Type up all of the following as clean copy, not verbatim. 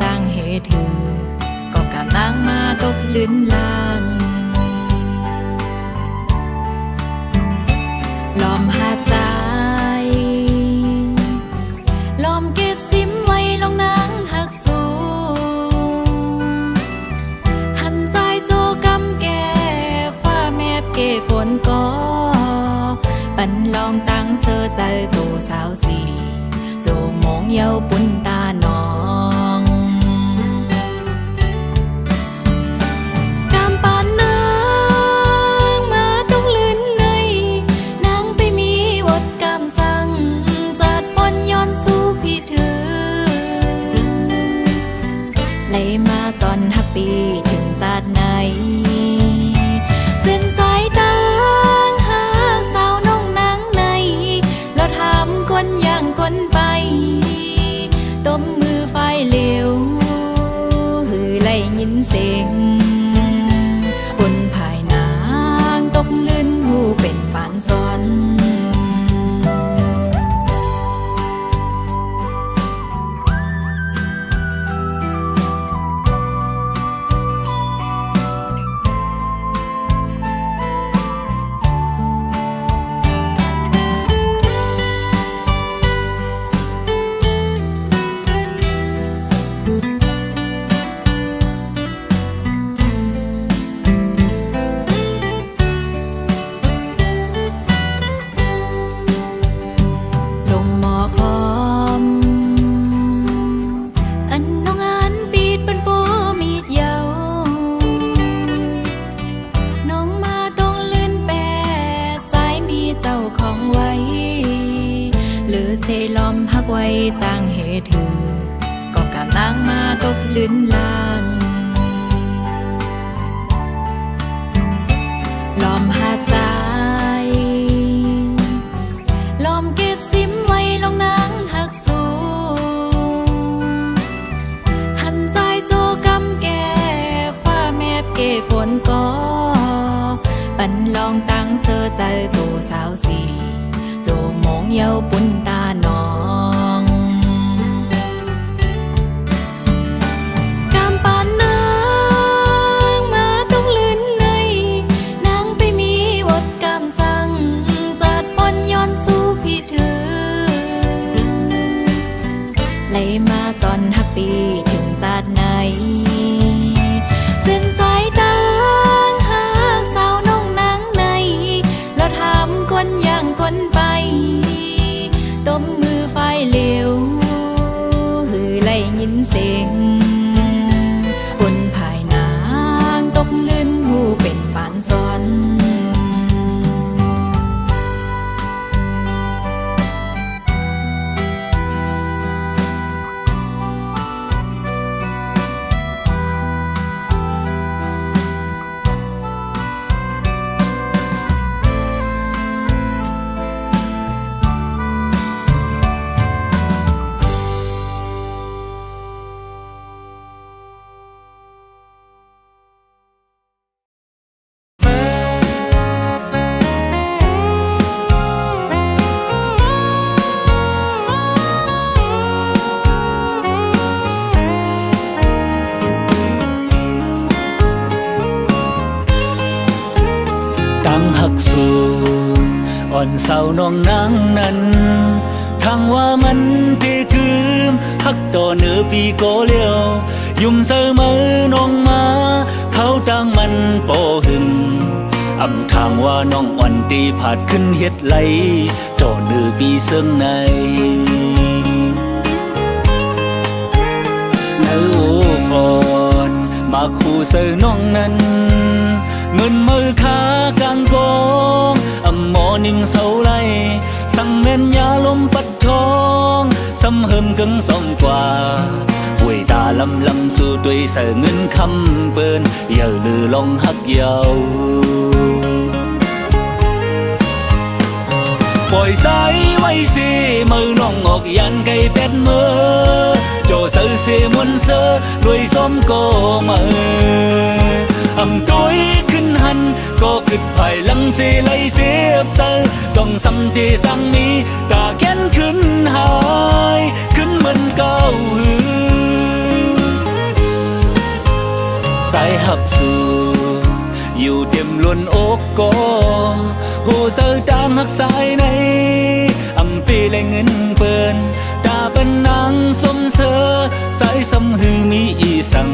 จางเหตุถือก็กำลังมาตกลื่นลางลอมหาใจลอมเก็บซิมไว้ลงนางหักสูหันใจโจกำแก่ฟ้าแมบเกฝนก็ปันลองตั้งเสื้อใจโกสาวสีโจมองเยาปุ่นตาน้องกำปานนางมาต้องลื่นในนางไปมีวดกำสั่งจัดปนย้อนสู้พี่ถือไหลมาจอนหักปีถึงศาสตร์ไหนเส้นสายตางหากสาวน้องนางในเราถามคนอย่างคนไปต้มมือไฟเหลวหือไล่ยินเสียงบนภายนางตกลื่นหูเป็นปานซ้อนเซลอมพักไว้จางเหตุถือก็กำลังมาตกลื่นลางลอมหาใจลอมเก็บซิมไว้ลงนางหักสูหันใจโจกำแก่ฟ้าแมบเกฝนก็ปันลองตั้งเสื้อใจโกสาวสีโจมองเยาปุ่นตาน้องกำปานนางมาต้องลื่นในนางไปมีวดกำสั่งจัดปนย้อนสู้พี่ถือไหลมาจอนหักปีถึงศาสตร์ไหนเส้นสายตางหากสาวน้องนางในเราถามคนอย่างคนไปต้มมือไฟเหลวหือไล่ยินเสียงบนภายนางตกลื่นหูเป็นปานซ้อนหักสูอ่อนเศร้าน้องนางนั้นทางว่ามันเพคืมหักต่อเนื้อปีโกเลียวยุ่มเสมอน้องมาเขาตั้งมันโปหึงอำทางว่าน้องอ่อนตีผาดขึ้นเฮ็ดไหลต่อเนื้อปีเสื่องในเนื้ออ่อนมาคู่เสือน้องนั้นเงินมือขากลางกองอำหมอนิ่งเสาไลสั่งแม่นยาลมปัดทองสำเฮิมกึ่งสองกว่าหวยตาลำสู่ด้วยเสือเงินคำเปิ้นอย่าลือลองหักเยาปล่อยสายไว้เสมือน้องออกยันไก่เป็ดมือโจเสือเสมวนเสือด้วยซ้อมก็มืออำต้อยขึ้นหันก็กึดภายหลังเสไลเสียบเจอส่องซ้ำที่สั่งนี้ตาแค้นขึ้นหายขึ้นเหมือนเก่าหือ สายหับสู่อยู่เต็มล้วนอกก็หูเสือตามหักสายในอำปีและเงินเปิ้นตาเป็นนางสมเสอสายสำหือมีอีสัง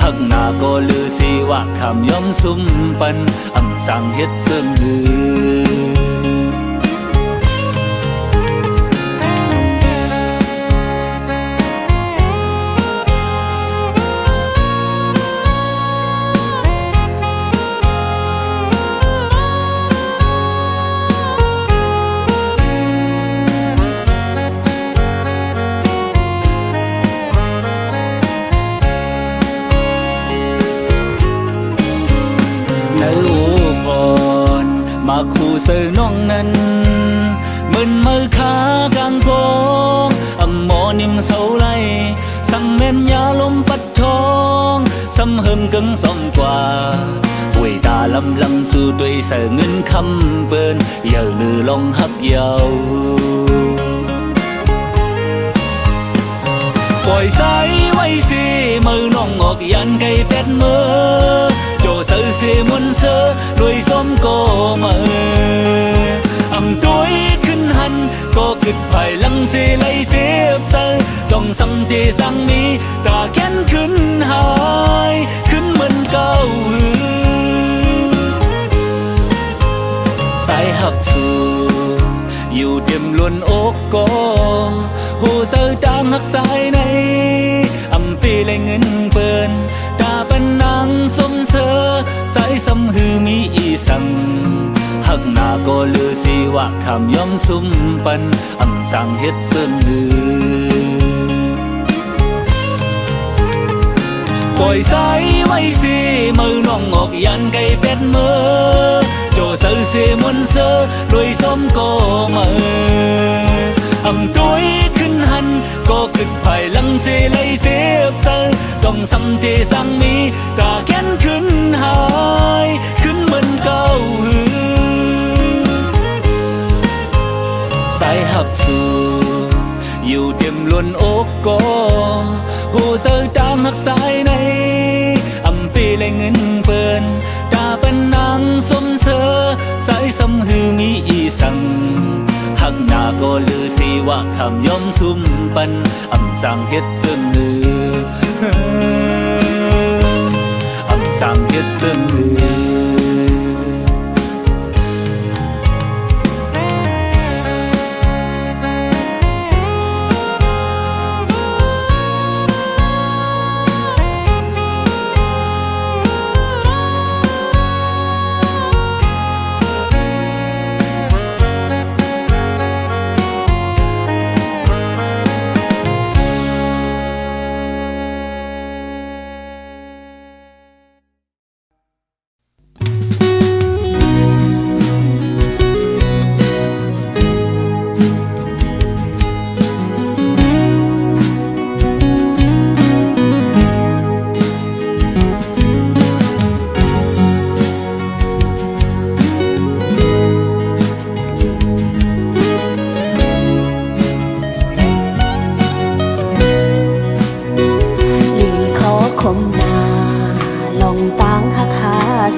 หักหน้าก็ลือสิว่าคำย่อมสุมปันอำสั่งเฮ็ดเสริมลือในอูปอนมาคู่เสือน้องนั้นมึนมือขากลางกองอำหมอนิ่มเสาไลสั่งแม่นยาลมปัดทองสำหึงกึ่งซ่อมกว่าป่วยตาลำสู่ด้วยเสือเงินคำเปิ้นอย่าลือลองหักเยาปล่อยสายไว้สิมือน้องออกยันไก่เป็ดมือโจเสือเสมุนเสือด้วยส้มก็มืออำตัวขึ้นหันก็กึดภายหลังเสไลเสียบเสือส่องสำเตสังมีตาแค้นขึ้นหายขึ้นเหมือนเก่าสายหักสู่อยู่เต็มล้วนอกก็หูเสือตามหักสายในอำปีและเงินเปิ้นตาเป็นนางสมเสอสายสำหือมีอีสังหักหน้าก็ลือสิว่าคำย่อมสุมปันอำสั่งเฮ็ดเสริมลือปล่อยสายไว้สิมือน้องออกยันไก่เป็ดมือโจเสือเสมุนเสือด้วยส้มก็มืออำตัวขึ้นหันก็กึดภายหลังเสไลเสียบเสือส่องสำเตสังมีตาแค้นขึ้นหายขึ้นเหมือนเก่าสายหับสู่อยู่เต็มล้วนอกก็หูเสือตามหักสายในอำปีและเงินเปิ้นตาเป็นนางสมเสอสายสำหือมีอีสังหักหน้าก็ลือสิว่าคำย่อมสุมปันอำสั่งเฮ็ดเสริมลืออำสั่งเฮ็ดเสริมลือ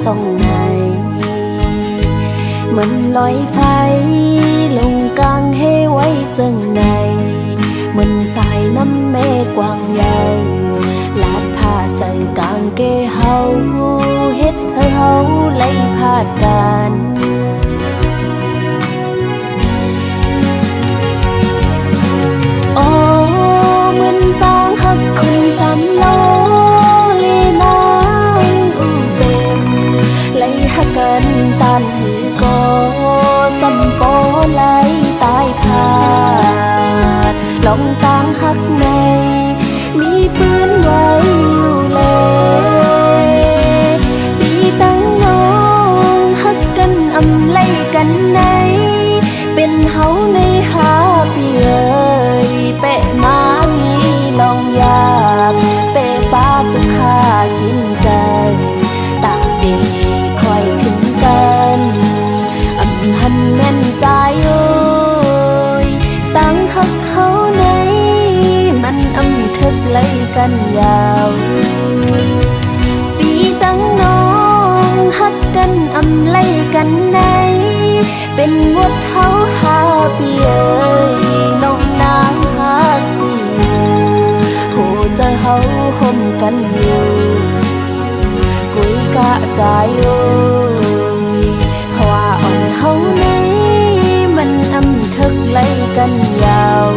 ส่องในเหมือนลอยไฟลงกลางให้ไว้จังในเหมือนสายน้ำเมฆกว้างใหญ่ลาดผ้าใส่กางเกงเฮาเฮ็ดให้เฮาไล่พาดกันโอ้เหมือนตางหักคุยสามโลกันตานหือก็สำปอไหลตายพาดลองตางหักในมีปืนไว้อยู่เลยปีตั้งน้องหักกันอำไล่กันในเป็นเฮาในหาปีเอ่ยเปะมามีลองอยากเปะปาตุค่ากินใจตากเดคอยขึ้นกันอำหันแม่นใจโอ้ยตั้งหักเขาในมันอำทึกไล่กันยาว เป็นหมดเฮาหาปีเอ้ยน้องนางฮักกูหูจะเฮาห่มกันอยู่กุยกะใจโอ้ยเพราะว่าอ่อนเฮาในมันอำทึกไล่กันยาว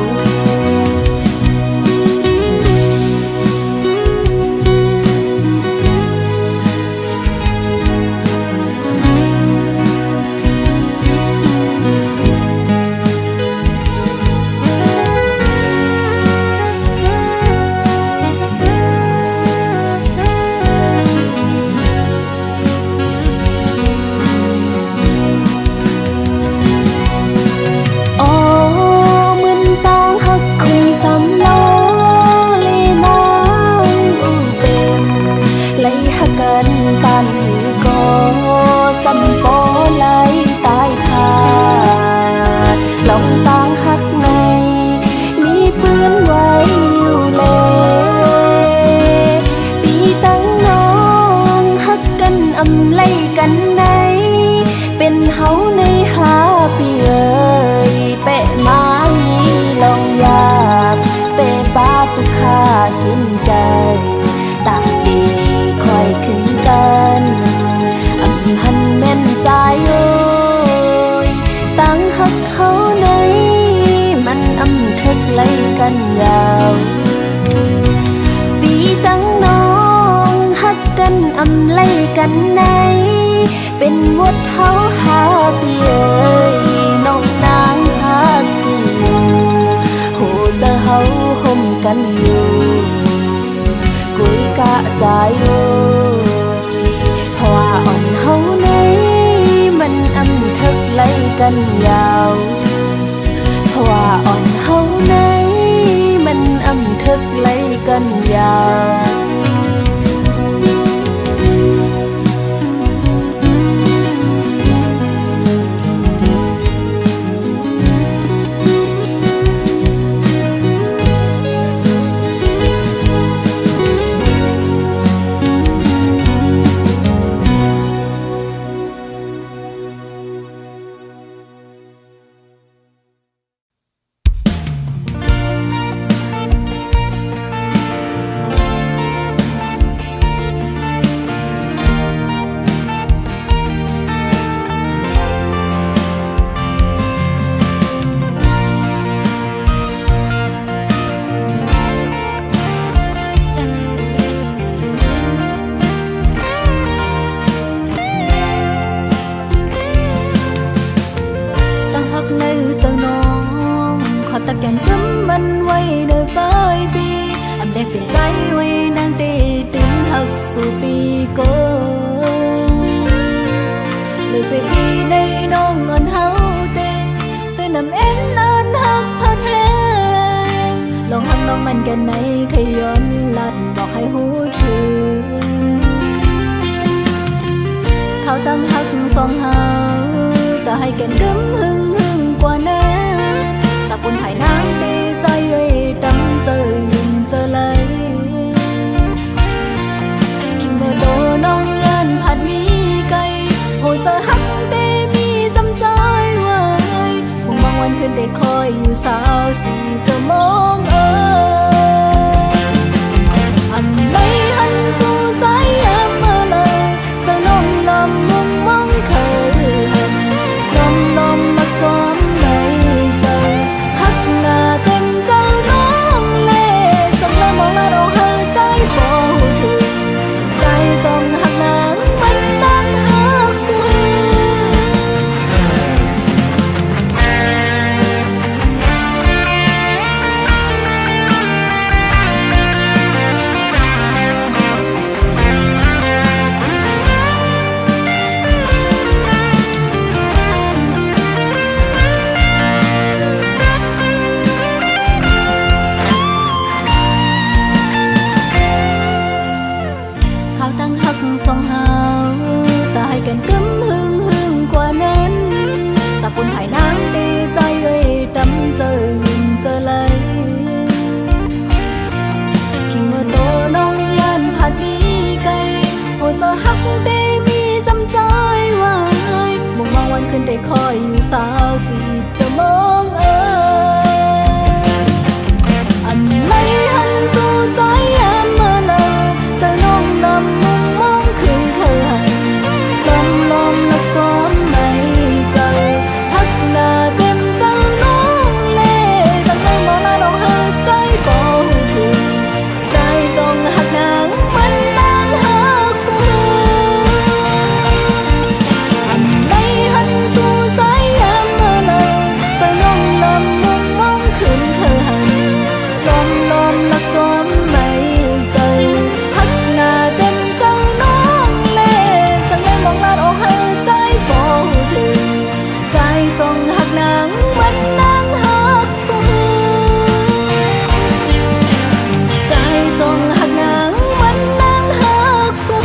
ปานหือก็สำปอไหลตายขาดลองต่างหักในมีปืนไว้อยู่เลยปีตั้งน้องหักกันอำไล่กันในเป็นเฮาในหาปีเอ้ยเปะมางี้ลองอยากเตะป้าตุกขากินใจตาดีคอยขึ้นกันอำหันแม่นใจโอ้ยตั้งหักเขาในมันอำทึกไล่กันยาวปีตั้งน้องหักกันอำไล่กันในเป็นหมดเฮาหาปีเอ้ยน้องนางหักกูหูจะเฮาห่มกันอยู่กุยกะใจโอ้ยเพราะว่าอ่อนเฮาในมันอำทึกไล่กันยาวเพราะว่าอ่อนเฮาในมันอำทึกไล่กันยาวตะแกนกำมันไว้เดินสายปีอำแดกเป็นใจไว้นางเตติมหักสู่ปีโกเลยเสียปีในน้องอ่อนเฮาเตตื่นนำเอ็นนานหักพัดแหงลองหักน้องมันกันในขย้อนลัดบอกให้หูถึงเขาตั้งหักสองเฮาแต่ให้แก่นกำหึงกว่านั้นตะกุนภายน้ำดีใจไว้ดำเจอยินเจอเลยคิงเบอร์โตน้องยันผัดมีไก่โหเจอหักได้มีจำใจไว้คงบางวันคืนได้คอยอยู่สาวสีจะมองอันไหนหันสู่ใจแอมเมื่อเลยจะน้องลำมุมมองเคยหันลมมักจอมในใจหักหน้าเต็มเจ้าน้องเล่จงเลยมองแล้วเราหายใจบ่ถึงใจจมหักนางมันนานหักสูง ได้คอยอยู่สาวสิจะมองอันไหนหันสู่ใจยามเมื่อเลยใจน้องดำมุมมองคืนเคยลมลมละจอมในใจหักหน้าเต็มใจน้องเล่ตั้งแต่มองหน้าน้องหาใจบ่ถูกใจจงหักนางมันนานหักสูอันไหนหันสู่ใจยามเมื่อเลยใจน้องดำมุมมองคืนเคยลมลมละจอมในใจหักหน้าเต็มใจน้องเล่จังได้มองหน้าน้องหาใจบ่ถูกใจจงหักนางมันนานหักสูใจจงหักนางมันนานหักสู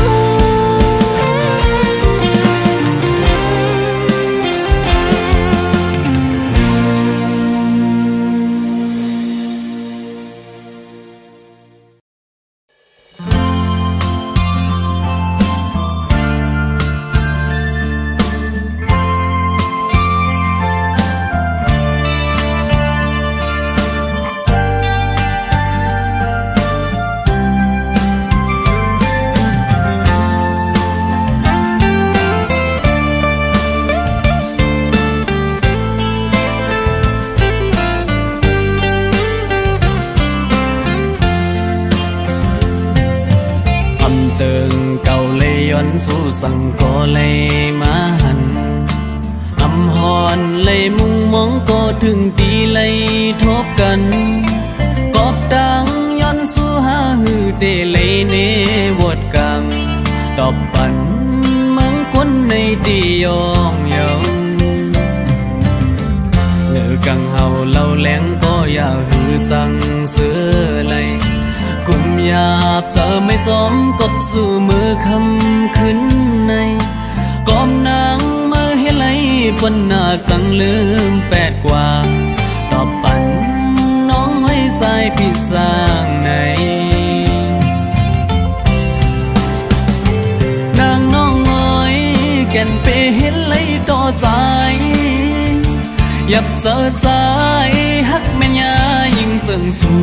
อำเติงเก่าเลยย้อนสู่สังก็เลยมาหันอำหอนเลยมุงมองก็ถึงตีเลยทบกันกอบดังย้อนสู่หาหือเดเลยเนวดกังตอบปันเมืองคนในตียองเยาเนื้อกังเฮาเล่าแหลงก็อย่าหือจังเสือเลยกุมหยาบเจอไม่จอมกบสู่มือคำขึ้นในกอมนางมาให้ไหลปนหน้าสังลืมแปดกว่าตอบปันน้องไว้ใจพี่สร้างในนางน้องเอ๋ยแก่นเปเห็นไหลต่อใจยับเจอใจฮักแม่ยายิ่งจึงสู้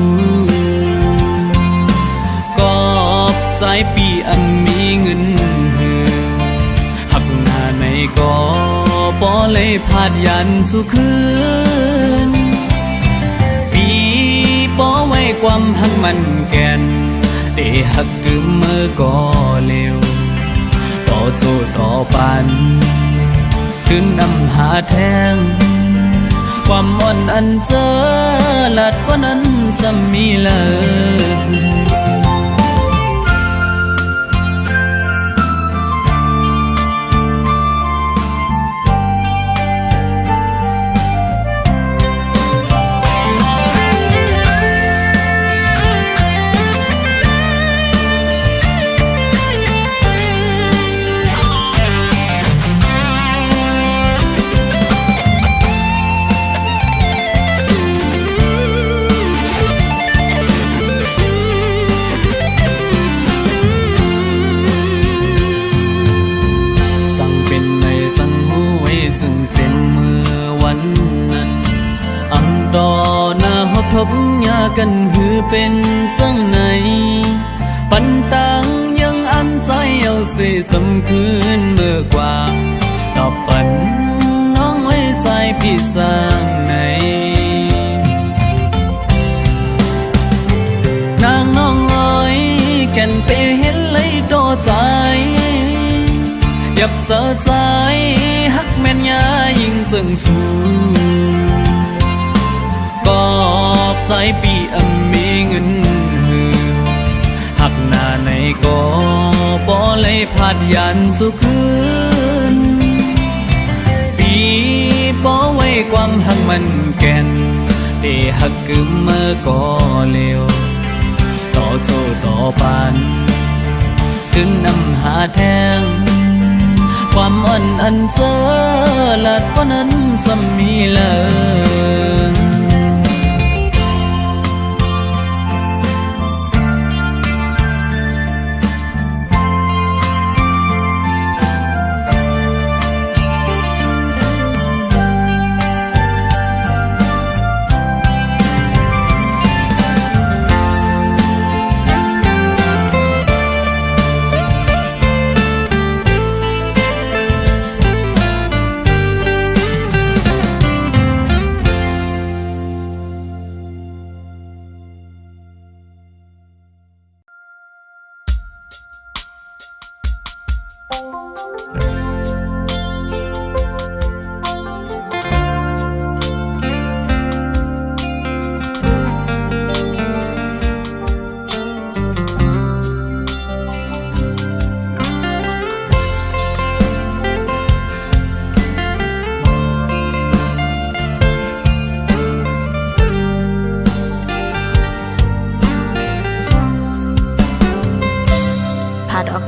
กอบใจปีอันมีเงินหือหักหน้าในก็บ่เลยพาดยันสู่คืนปีบ่ไว้ความหักมันแก่นเตหักกึมมือก็เร็วต่อโจต่อปันขึ้นนำหาแทงความอ่อนอันเจอหลัดกว่านั้นซ้ำมีเลยจึงเจ็นมือวันนั้นอังดอหน้าหอบทบยากันหือเป็นจังไหนปันตังยังอันใจเอาเสสำคืนเมื่อกว่าตอบปันน้องไว้ใจพี่สร้างไหนนางน้องเอ๋ยแก่นเปเห็นเลยต่อใจยับเจอใจฮักแม่นยายิ่งจึงสู้กอบใจปีอันมีเงินหือหักหน้าในก็บ่เลยพาดยันสู่คืนปีบ่ไว้ความหักมันแก่นเตหักกึมเมื่อก็เร็วต่อโจต่อปันถึงนำหาแทงความอ่อนอันเจอหลัดกว่านั้นซ้ำมีเลย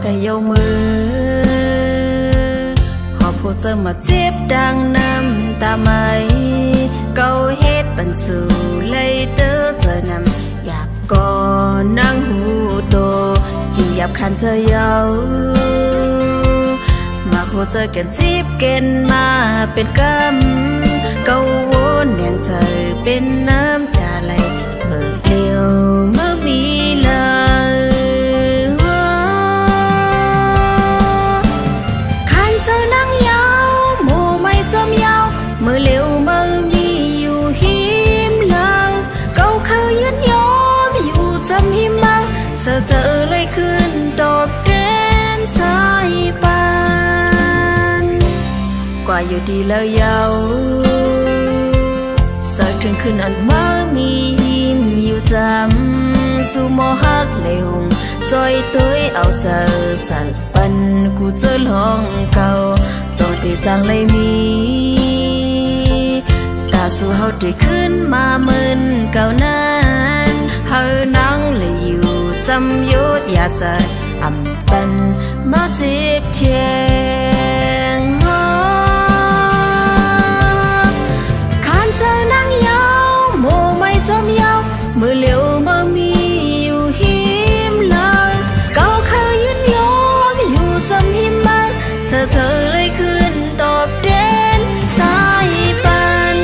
cái yêu mưa họ phụ trợ mà chép đang nằm ta mày câu hết bận sự lấy tớ giờ nằm dạp có nắng hú đồ khi dạp khăn chơi yêu mà phụ trợ kèn chép kèn màเป็นกำcâuวนอย่างเธอเป็นน้ำตาไหลเมื่อเลี้ยวเมื่อมีเลยคันเจอนั่งยาวหมู่ไม่จมยาวเมื่อเลี้ยวเมื่อมีอยู่หิมเลยเก่าเคยยืนยอมอยู่จำหิมมาเจอเลยขึ้นตอบแทนสายปานกว่าอยู่ดีแล้วยาวจากถึงคืนอันว่ามีหิมอยู่จำสู่มอฮักเลยหงจอยตัวเอาเจอสักปันกูเจอลองเก่าจอดีจังเลยมีตาสู่เฮาได้ขึ้นมาเหมือนเก่านั้นเฮานั่งเลยอยู่จำยุดอยากจะอำปันมาเจ็บเทียงเจอนั่งยาวโมไม่จมยาวเมื่อเลี้ยวมามีอยู่หิมเลยเก่าเคยยืนยอมอยู่จำหิมมาเธอเลยขึ้นตอบเด่นสายปัน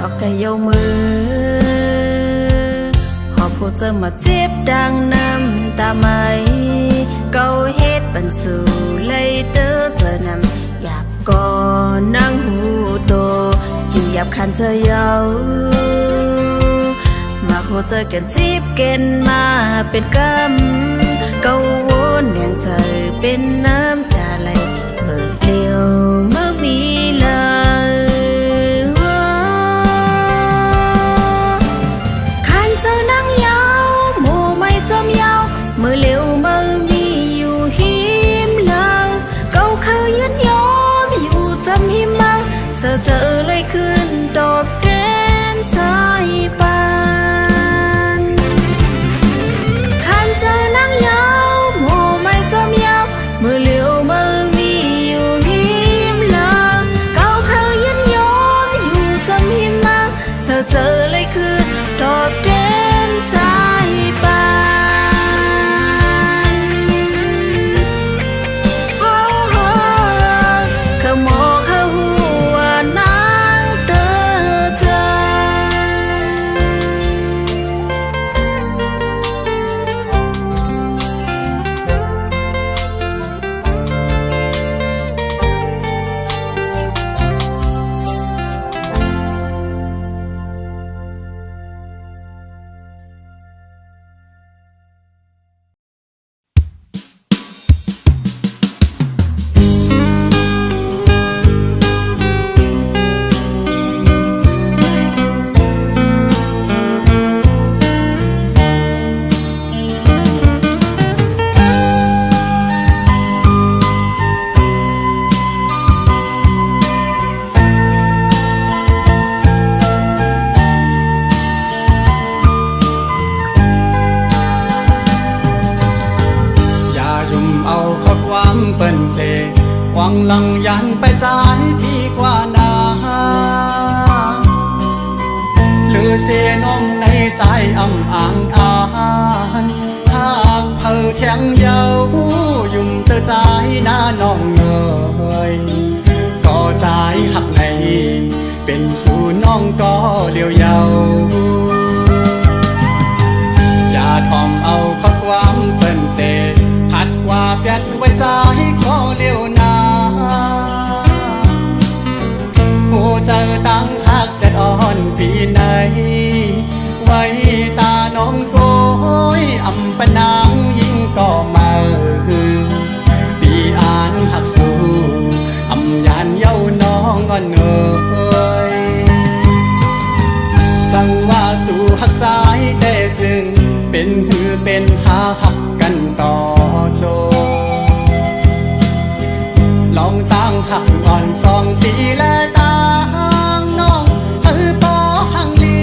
ดอกกระเยามือหอบผู้เจอมาเจ็บดังน้ำตาไหมเก่าเฮ็ดบรรสูเลยเตอเจอนำหยาบก่อนนั่งหูโตอยู่หยาบคันเธอเยามาผู้เจอกันจีบเกณฑ์มาเป็นกำเก่าวนอย่างเธอเป็นน้ำตาไหลเมื่อเลี้ยวเมื่อมีเลยเจอนั่งยาวหมู่ไม่จมยาวเมื่อเลี้ยวเมื่อมีอยู่หิมเลยเก่าเคยยืนยอมอยู่จำหิมมาเจอเลยขึ้นตอบแทนสายปานคันเจอนั่งยาวหมู่ไม่จมยาวเมื่อเลี้ยวเมื่อมีอยู่หิมเลยเก่าเคยยืนยอมอยู่จำหิมมาเจอเลยขึ้นตอบแทนสายปานโอ้โหขโมยเข้าหัวนางเตอเจอเปิ้นเสหวังลังยันไปจ่ายพี่กว่านาหรือเสียน้องในใจอ่ำอ่างอ่านหากเธอแข็งเยายุ่มเธอใจหน้าน้องเอ่ยก็ใจหักในเป็นสู่น้องก็เลี้ยวเยาอย่าทอมเอาข้อความเปิ้นเสพัดว่าเปลี่ยนไว้ใจขอเลี้ยวนาผู้เจอตั้งหักจะอ่อนพี่ไหนไว้ตาน้องโกยอำปะนางยิ่งก็มาปีอ่านหักสู้อำยานเย้าน้องอ่อนเอ่ย เป็นหาหักกันต่อโจลองตั้งหักอ่อน2 ปีและตั้งน้องปอหังลี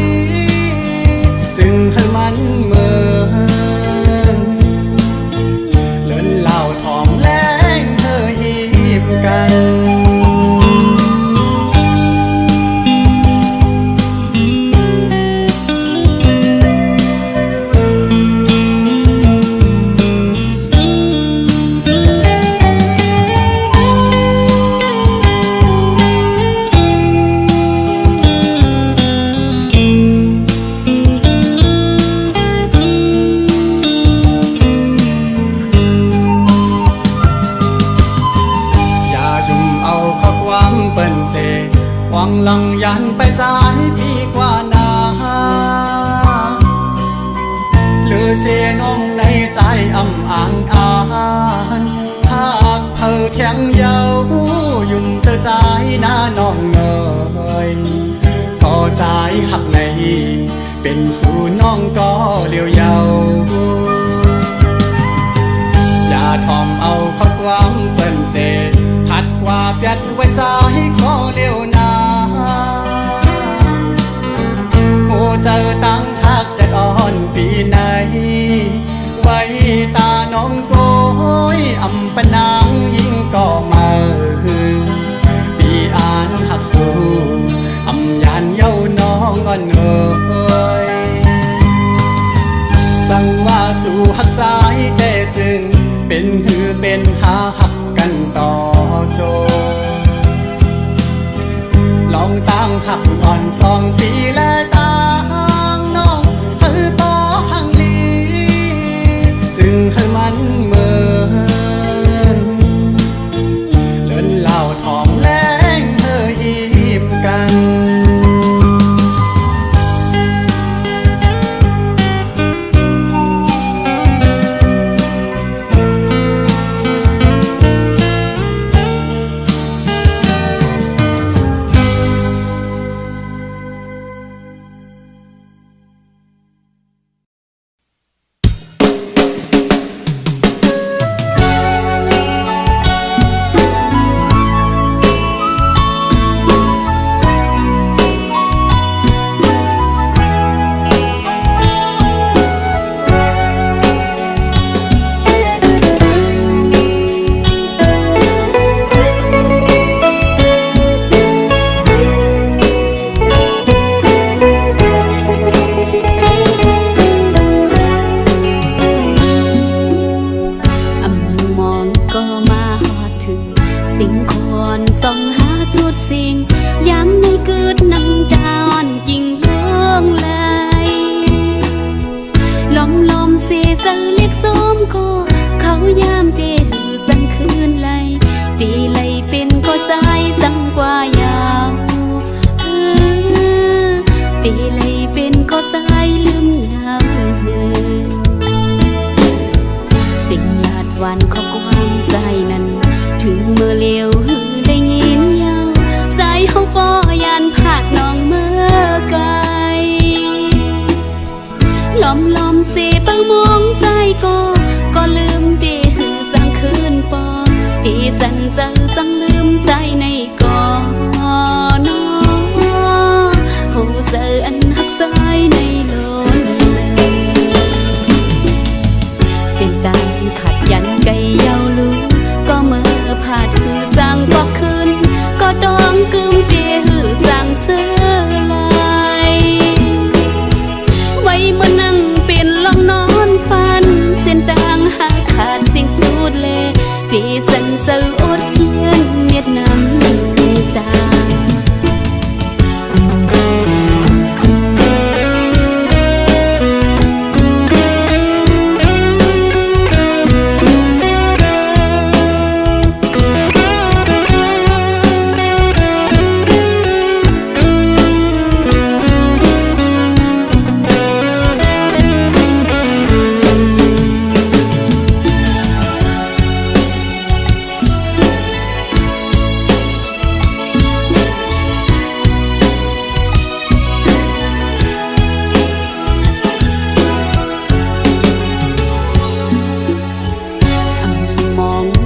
จึงให้มันเหมือนเลินเหล่าทองแรงเธอหีบกัน หวังลังยันไปใจพี่กว่านาหรือเสียน้องในใจอ่ำอ่างอ่านหากเธอแข็งเยายุ่มเธอใจหน้าน้องเอ่ยต่อใจหักในเป็นสู่น้องก็เลี้ยวเยาอย่าทอมเอาข้อความเปิ้นเสถัดกว่าเปียดไว้ใจก็เลี้ยวนาโอ้เจอตั้งหักจะอ่อนปีไหนไว้ตาน้องโกยอำปะนางยิ่งก็มาปีอ่านหักสู้อำยานเย้าน้องอ่อนเอ่ยสั่งว่าสู่หักใจแค่จึงเป็นหือเป็นหาหักกันต่อโจลองตั้งหักอ่อน2 ปีและตั้งน้องปอหังลีจึงให้มันเหมือนเลินเหล่าทองแรงเธอหิมกัน เ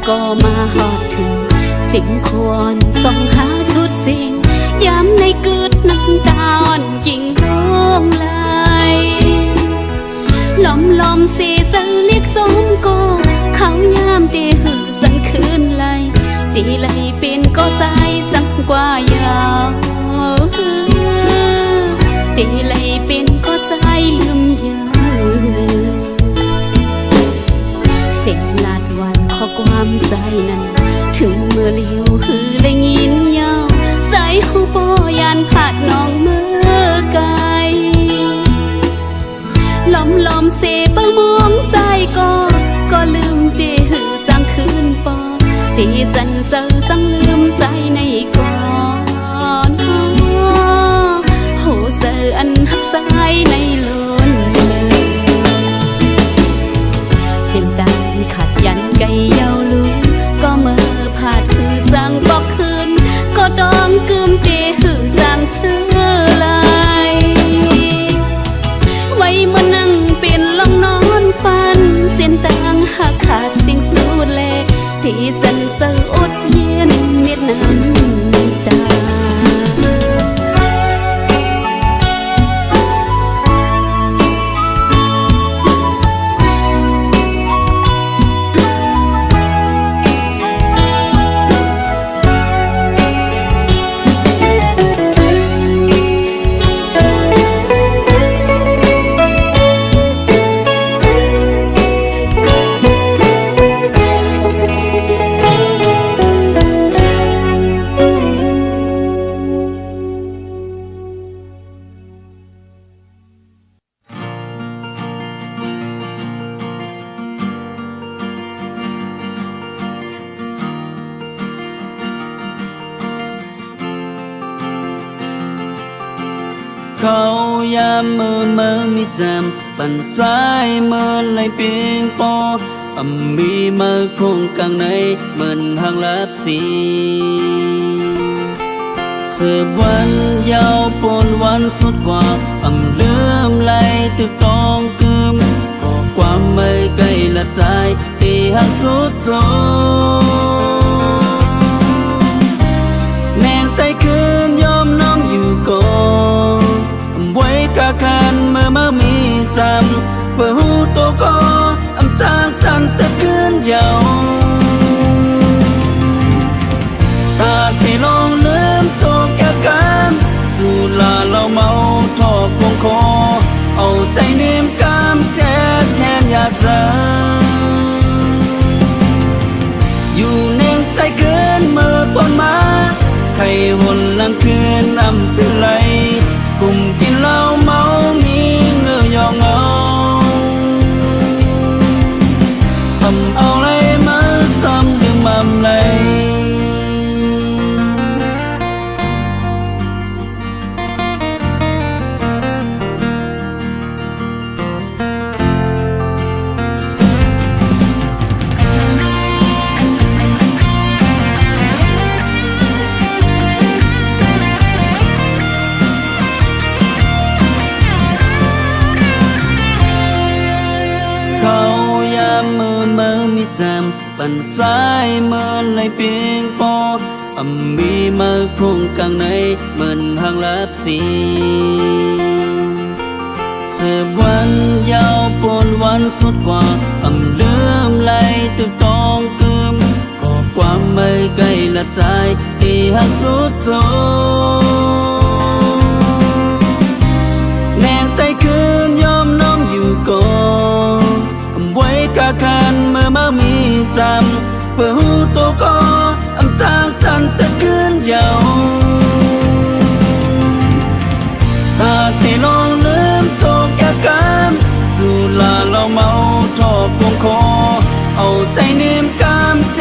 ก็มาหอดถึงสิ่งควรส่องหาสุดสิ่งย้ำในกึดน้ำตาอ่อนยิ่งห้องไหลลมสีสังเรียกสมก็เขายามตีหือสังคืนไหลตีไหลเป็นก็ใสสังกว่ายาวตีไหลเป็นก็ใสลืมยาวเสียงลาดวันขอความใสนั้นถึงเมื่อเลี้ยวหือได้ยินยาวใสหูปอยานผาดน้องเมื่อไกลลมเสเปิงมองใส่ก็ลืมตีหือสังคืนปอตีสันเซอสังลืมใจในก่อนโหเซออันหักสายในล้นเลยเส้นตาขาดยันไกเยาวลูก็เมื่อผาดหือสังบอกคืนก็ดองกึมตีหือสังเสื้อลายไว้เมื่อนั่งเป็นลองนอนฝันเส้นตางหักขาดสิ่งสูดแลที่สันเสอดเย็นเม็ดน้ำตาเขายามมือมีจำปั่นใจมือไหลเปียงปอมีมือคงกลางในเหมือนทางลับสีเสืบวันยาวปนวันสุดกว่าเลื่อมไหลตึกตองกึมก็ความไม่ไกลละใจที่หักสุดโจแนงใจคืนยอมน้องอยู่ก่อนไว้กะคันเมื่อมามีจำเปิดหูตัวก็จากจันตะคืนยาวตาที่ลองลืมโจกแก้กันสู่ลาเราเมาทอกคงคอเอาใจเนียมกามแค่แทนอยากจะอยู่เน่งใจเกินเมื่อปนมาใครวนลังคืนเป็นไรกลุ่มกินเหล้าเมามีเงือยองเอาเอาอะไรมาซ้ำยังมั่มไหลมีจำปั่นใจมือไหลเปียงปอมีมือคงกลางในเหมือนทางลับสีเสืบวันยาวปนวันสุดกว่าเลื่อมไหลตึกตองกึมก็ความไม่ไกลละใจที่หักสุดโจแนงใจคืนยอมน้องอยู่ก่อนไว้กะคันเมื่อมามีจำเปิดหูตัวก็จากจันตะคืนยาวตาที่ลองลืมโจกแก้กันสู่ลาเราเมาทอกคงคอเอาใจเนียมกามแท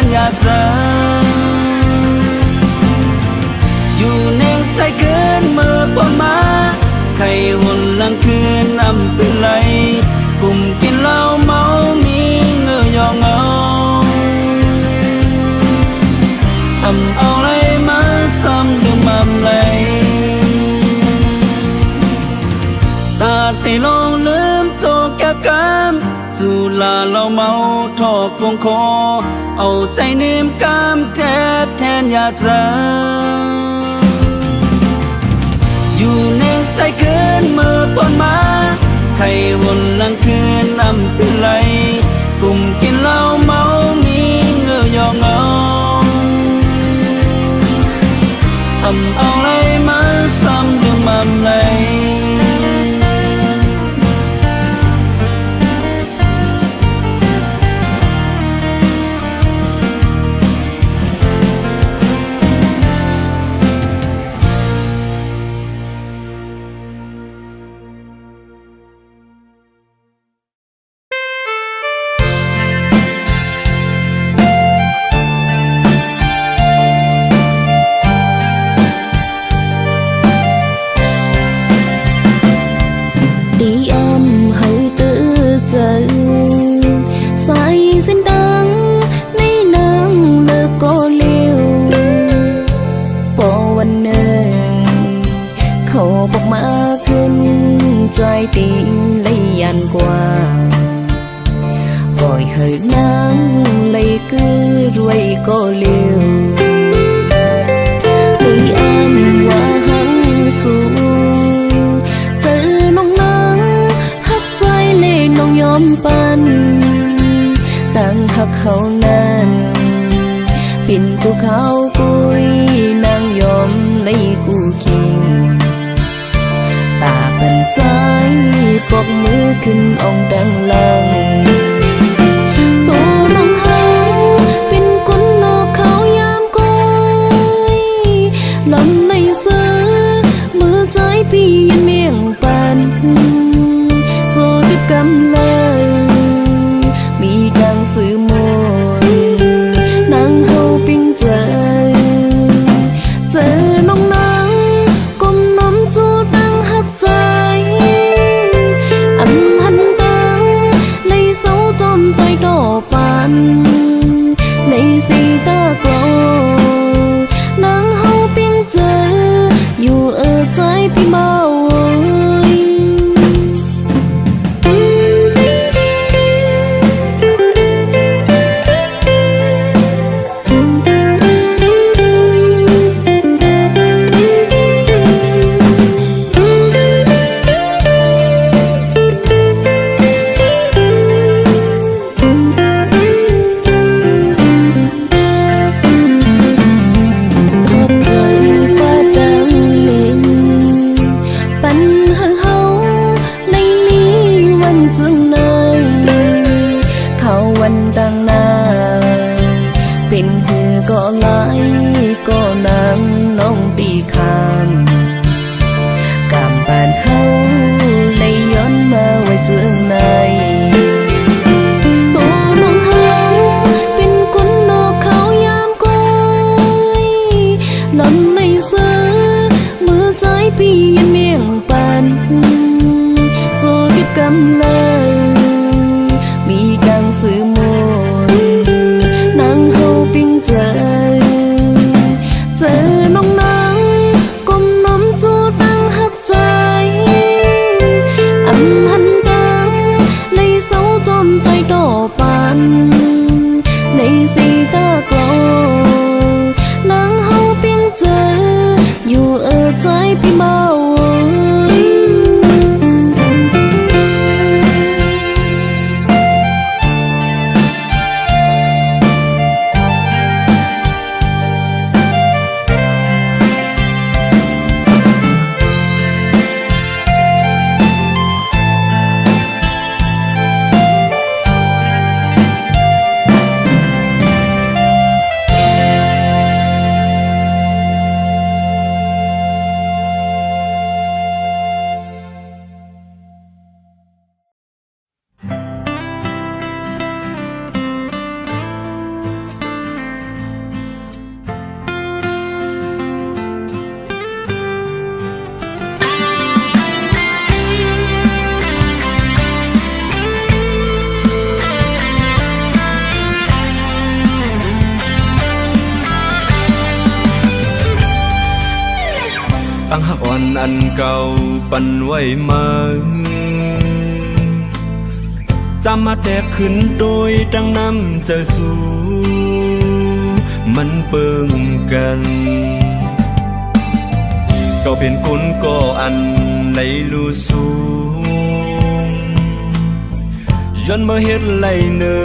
นอยากจะอยู่เน่งใจเกินเมื่อปนมาใครวนลังคืนเป็นไรกลุ่มกินเหล้าเมามีเงือยองเอาเอาอะไรมาซ้ำยังมั่มไหลตาที่ลองลืมโจกแก้กันสู่ล ลาเราเมาทอกพวงคอเอาใจเนมกามแทบแทนยาจาอยู่ในใจเกินเมื่อปนมาใครวนลังคืนนำเป็นไรกลุ่มกินเหล้าเมามีเงือยองเอาทำเอาไรมาซ้ำยังมั่มไหลđi âm hơi tự giờ sai xin đắng nay nắng lơ có liêu bỏวันหนึ่งเขาบอกมาขึ้นใจติงเลยยันกว่าปล่อยเหินนางเลยคือรวยก็เร็วđi âmว่าหังสูเจอน้องนางหักใจเลยน้องยอมปันตั้งหักเขานั้นปิ่นจุเขากุยนางยอมเลยกูคิงตาเป็นใจปกมือขึ้นองดังลังตัวน้องหาเป็นกุนนอกเขายามก้อยลำในเสือมือใจพี่ยันเมียงปันโจติบกำเลยมีดังสื่อมนนางเฮาปิ้งเจอน้องนางก้มน้ำจูดังหักใจอันหันตังในเสาจอมใจดอปันในสีตากลนางเฮาปิ้งเจออยู่ใจพี่เมาตั้งหักอ่อนอันเก่าปันไว้มา จำมาแตกขึ้นโดยดังน้ำเจอสู่มันเปิงกันก็เป็นคนก็อันไหลลูสูงย้อนมาเฮ็ดไหลเนอ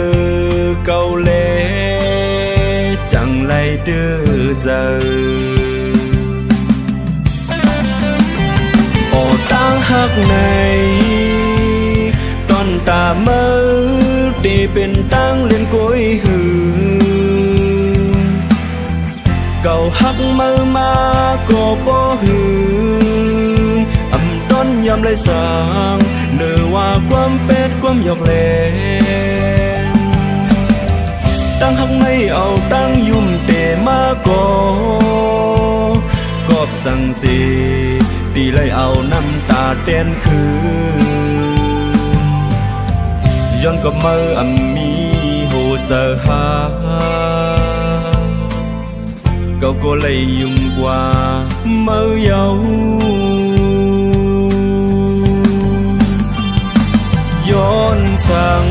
เก่าแลจังไหลเด้อเจอโอ้ตั้งหักในตอนตาเมื่อตีเป็นตั้งเลียนก้อยหือเก่าหักมือมาก็บ่หืออำต้นยำไรสางเนื้อว่าความเป็ดความหยอกแหลงตั้งหักไม่เอาตั้งยุ่มเตมาก็กอบสั่งสีตีเลยเอาน้ำตาเต้นคือย้อนกับมืออำมีโหเจอหาก็ก็เลยยุ่งกว่าเมื่อเยาย้อนสั่ง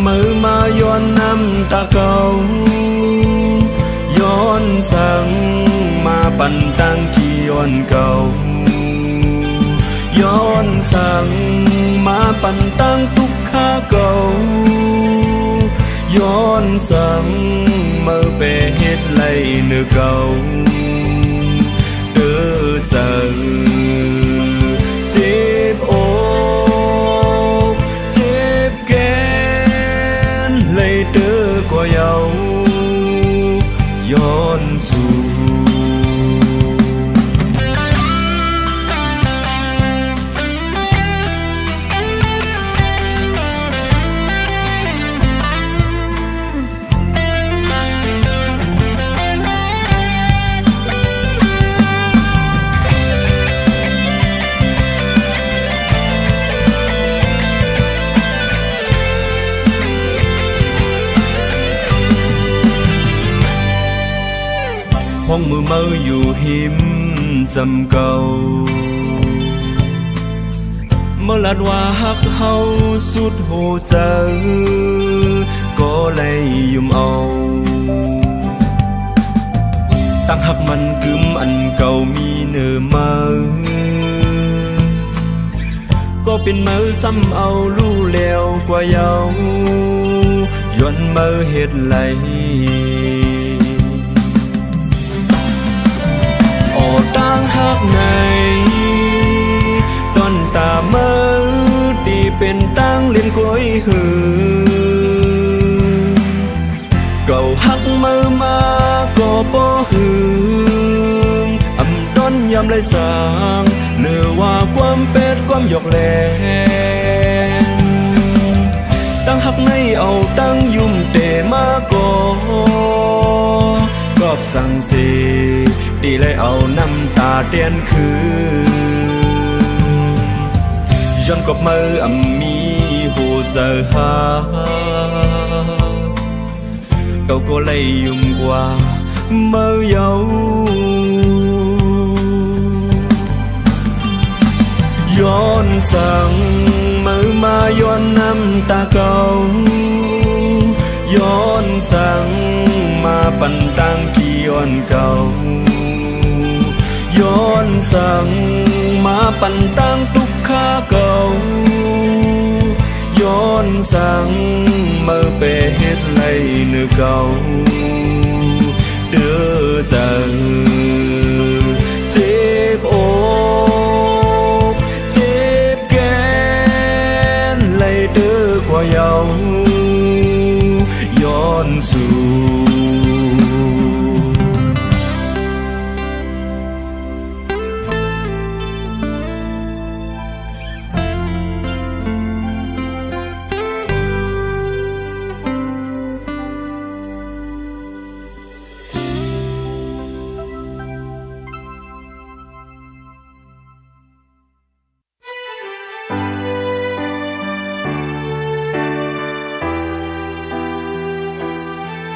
มือมาย้อนน้ำตาเก่าย้อนสั่งมาปั่นตั้งที่ย้อนเก่าย้อนสั่งมาปั่นตั้งทุกข้าเก่าย้อนสั่งเมื่อไปเฮ็ดไหลเนื้อเก่าเด้อเจอเจ็บอกเจ็บแกนเลยเด้อกว่าเยาย้อนสู่ห้องมือเมาอยู่หิมจำเก่าเมื่อลัดว่าฮักเฮาสุดโหเจอก็เลยยุ่มเอาตั้งหักมันกึมอันเก่ามีเนื้อมาก็เป็นมือซ้ำเอาลู่แล้วกว่าเยาย้อนมือเฮ็ดไหลตั้งหักในตอนตาเมื่อตีเป็นตั้งเลียนก้อยหือเก่าหักมือมาก็บ่หืออำต้นยำไรสางเนื้อว่าความเป็ดความหยอกแหลงตั้งหักในเอาตั้งยุ่มเตมาก็กอบสั่งสีตีเลยเอาน้ำตาเตียนคือย้อนกับมืออำมีหูเจอหาเก่าก็เลยยุ่งกว่าเมื่อเยาย้อนสั่งมือมาย้อนน้ำตาเก่าย้อนสั่งมาปั่นตั้งที่ย้อนเก่าย้อนสั่งมาปั่นตั้งทุกข้าเก่าย้อนสั่งเมื่อไปเฮ็ดไหลเนื้อเก่าเด้อเจอเจ็บอกเจ็บแกนไหลเด้อกว่าเยาย้อนสู่ เ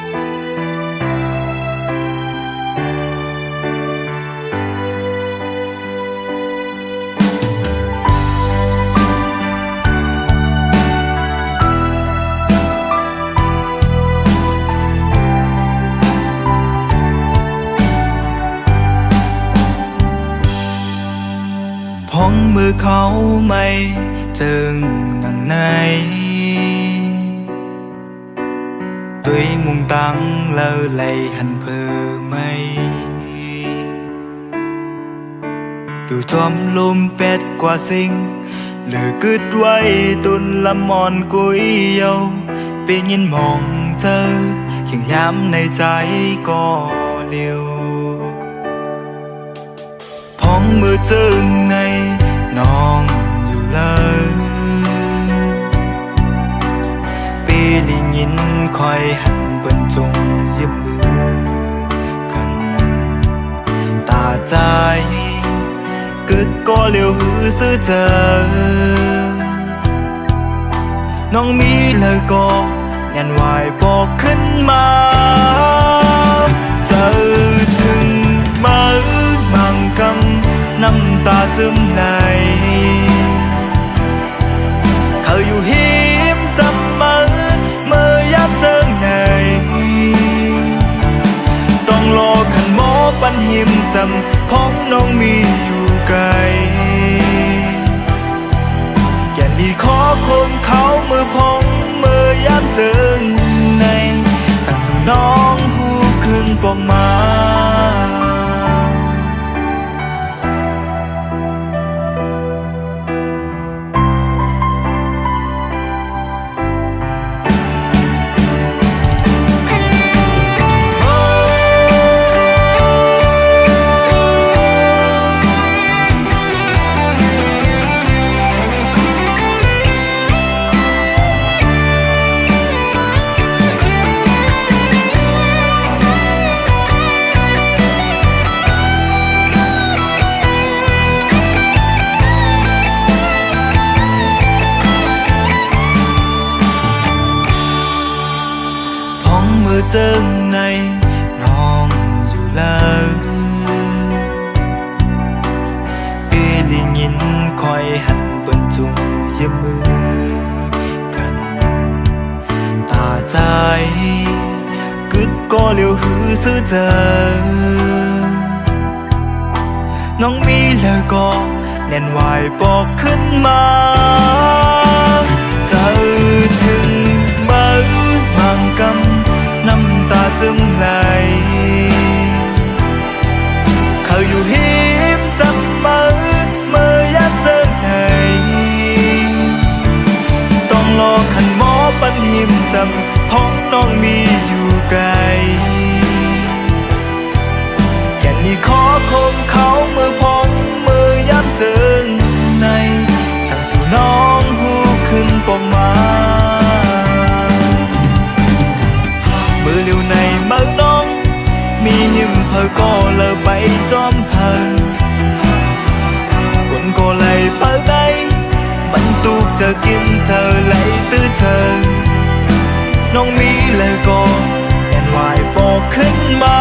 เขาไม่เจิงหนังในtuổi mùng tăng lơ lầy hành phơ mây từ chom lôm pet qua sinh lửa cứtไว้ตุนละมอนกุยเยาเป็นยินมองเธอเขียงย้ำในใจก็เร็วพ้องมือจึงในน้องอยู่เลยปีลิงินคอยหันเปิ้นจงยืมมือกันตาใจกึดก็เร็วหือซื้อเจอน้องมีเลยก็แน่นวายบอกขึ้นมาเจอถึงมามังกำน้ำตาซึมในเขาอยู่หิมจำมาเมื่อยับเจิงในต้องรอขันหมอปันหิมจำพ้องน้องมีอยู่ไกลแก่นีขอคมเขามือพองมือยับเจิงในสั่งสู่น้องหูขึ้นปองมาเจิงในน้องอยู่เลยปีลิงินคอยหันเปิ้นจุงยืมมือกันตาใจกึดก็เร็วหือซื้อเจอน้องมีเลยก็แน่นวายบอกขึ้นมาเจอถึงมามังกำน้ำตาซึมไหลเขาอยู่หิมจำมาเมื่อยับเจอไหนต้องรอขันหมอปันหิมจำพ้องน้องมีอยู่ไกลแก่นี้ขอคมเขามือพองมือยับเจอในสั่งสู่น้องหูขึ้นปองมามือเร็วในมือน้องมีหิมเพอก็เลอไปจอมเพอคนก็เลยเปิดได้มันตูกจะกินเธอเลยตื้อเธอน้องมีเลยก็แน่นวายบอกขึ้นมา